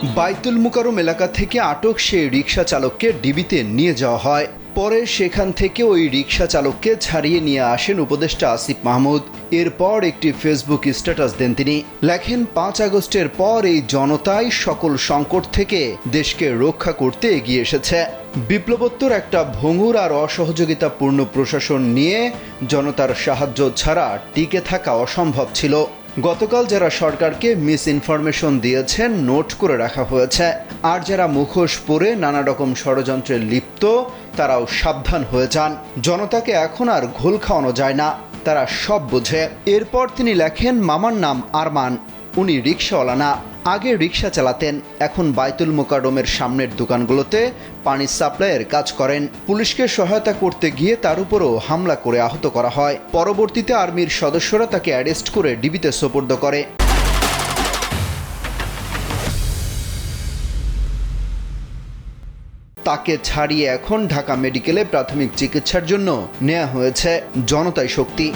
বাইতুল মুকাররম এলাকা থেকে আটক সেই রিকশা চালককে ডিবিতে নিয়ে যাওয়া হয়। পরে সেখান থেকে ওই রিকশা চালককে ছাড়িয়ে নিয়ে আসেন উপদেষ্টা আসিফ মাহমুদ। এরপর একটি ফেসবুক স্ট্যাটাস দেন তিনি। লেখেন, 5 আগস্টের পর এই জনতাই সকল সংকট থেকে দেশকে রক্ষা করতে এগিয়ে এসেছে। বিপ্লবোত্তর একটা ভঙ্গুর আর অসহযোগিতাপূর্ণ প্রশাসন নিয়ে জনতার সাহায্য ছাড়া টিকে থাকা অসম্ভব ছিল। গতকাল যারা সরকারকে মিস ইনফরমেশন দিয়েছেন নোট করে রাখা হয়েছে, আর যারা মুখোশ পরে নানা রকম ষড়যন্ত্রে লিপ্ত তারাও সাবধান হয়ে যান। জনতাকে এখন আর ঘোল খাওয়ানো যায় না, তারা সব বোঝে। এরপর তিনি লেখেন, মামার নাম আরমান, উনি রিকশাওয়ালা না, আগে রিকশা চালাতেন, এখন বাইতুল মুকাররমের সামনের দোকানগুলোতে পানি সাপ্লাইয়ের কাজ করেন। পুলিশকে সহায়তা করতে গিয়ে তার উপরও হামলা করে আহত করা হয়। পরবর্তীতে আর্মির সদস্যরা তাকে অ্যারেস্ট করে ডিবিতে সোপর্দ করে। তাকে ছাড়িয়ে এখন ঢাকা মেডিকেলে প্রাথমিক চিকিৎসার জন্য নেওয়া হয়েছে। জনতাই শক্তি।